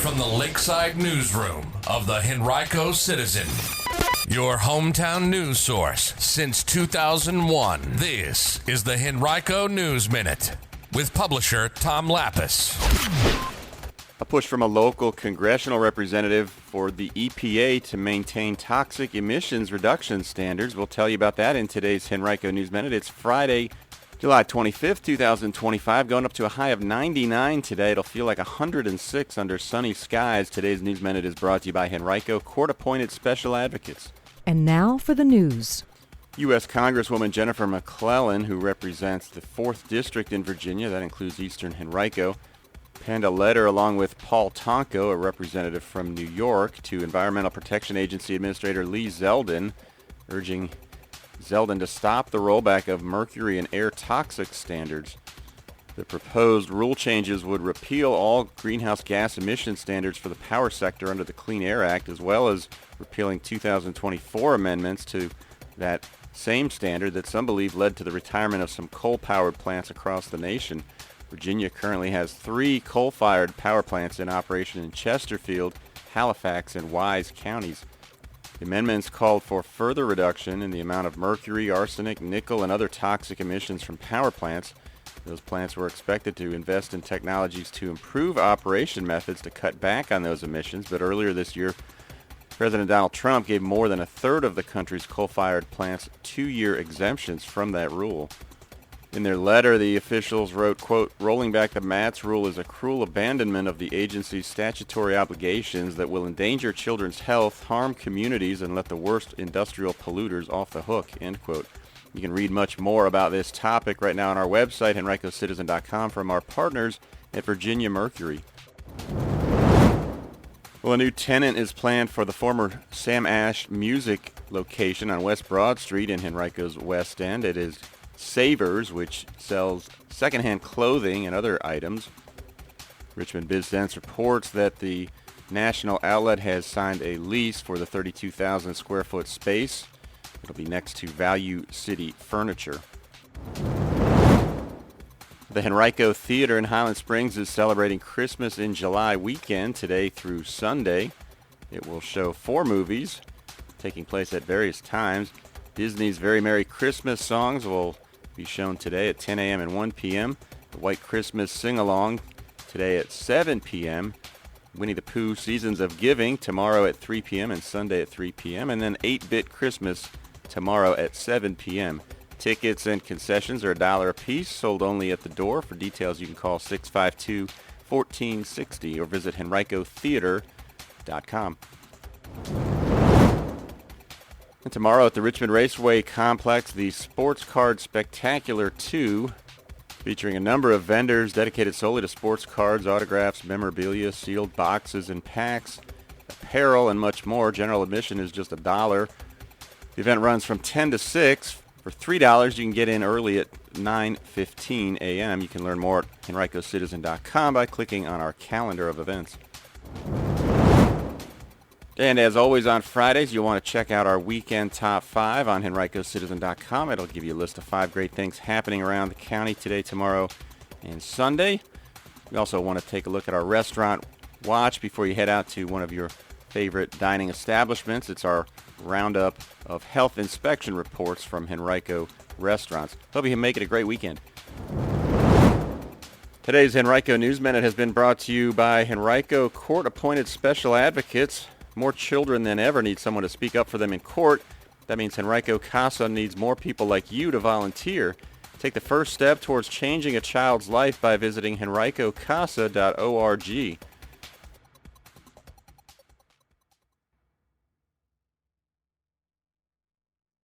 from the Lakeside Newsroom of the Henrico Citizen, your hometown news source since 2001. This is the Henrico News Minute with publisher Tom Lapis. A push from a local congressional representative for the EPA to maintain toxic emissions reduction standards. We'll tell you about that in today's Henrico News Minute. It's Friday, July 25th, 2025, going up to a high of 99 today. It'll feel like 106 under sunny skies. Today's News Minute is brought to you by Henrico Court-Appointed Special Advocates. And now for the news. U.S. Congresswoman Jennifer McClellan, who represents the 4th District in Virginia, that includes Eastern Henrico, penned a letter along with Paul Tonko, a representative from New York, to Environmental Protection Agency Administrator Lee Zeldin, urging Zeldin to stop the rollback of mercury and air toxic standards. The proposed rule changes would repeal all greenhouse gas emission standards for the power sector under the Clean Air Act, as well as repealing 2024 amendments to that same standard that some believe led to the retirement of some coal-powered plants across the nation. Virginia currently has 3 coal-fired power plants in operation in Chesterfield, Halifax, and Wise counties. The amendments called for further reduction in the amount of mercury, arsenic, nickel, and other toxic emissions from power plants. Those plants were expected to invest in technologies to improve operation methods to cut back on those emissions, but earlier this year, President Donald Trump gave more than a third of the country's coal-fired plants 2-year exemptions from that rule. In their letter, the officials wrote, quote, "Rolling back the MATS rule is a cruel abandonment of the agency's statutory obligations that will endanger children's health, harm communities, and let the worst industrial polluters off the hook," end quote. You can read much more about this topic right now on our website, henricocitizen.com, from our partners at Virginia Mercury. Well, a new tenant is planned for the former Sam Ash Music location on West Broad Street in Henrico's West End. It is Savers, which sells secondhand clothing and other items. Richmond BizSense reports that the national outlet has signed a lease for the 32,000 square foot space. It'll be next to Value City Furniture. The Henrico Theatre in Highland Springs is celebrating Christmas in July weekend, today through Sunday. It will show 4 movies taking place at various times. Disney's Very Merry Christmas songs will be shown today at 10 a.m. and 1 p.m. The White Christmas Sing-Along today at 7 p.m. Winnie the Pooh Seasons of Giving tomorrow at 3 p.m. and Sunday at 3 p.m. And then 8-Bit Christmas tomorrow at 7 p.m. Tickets and concessions are $1 a piece, sold only at the door. For details, you can call 652-1460 or visit henricotheatre.com. And tomorrow at the Richmond Raceway Complex, the Sports Card Spectacular 2, featuring a number of vendors dedicated solely to sports cards, autographs, memorabilia, sealed boxes and packs, apparel, and much more. General admission is just $1. The event runs from 10 to 6. For $3, you can get in early at 9:15 a.m. You can learn more at henricocitizen.com by clicking on our calendar of events. And as always on Fridays, you'll want to check out our weekend top 5 on henricocitizen.com. It'll give you a list of 5 great things happening around the county today, tomorrow, and Sunday. We also want to take a look at our restaurant watch before you head out to one of your favorite dining establishments. It's our roundup of health inspection reports from Henrico restaurants. Hope you can make it a great weekend. Today's Henrico News Minute has been brought to you by Henrico Court-Appointed Special Advocates. More children than ever need someone to speak up for them in court. That means Henrico CASA needs more people like you to volunteer. Take the first step towards changing a child's life by visiting henricocasa.org.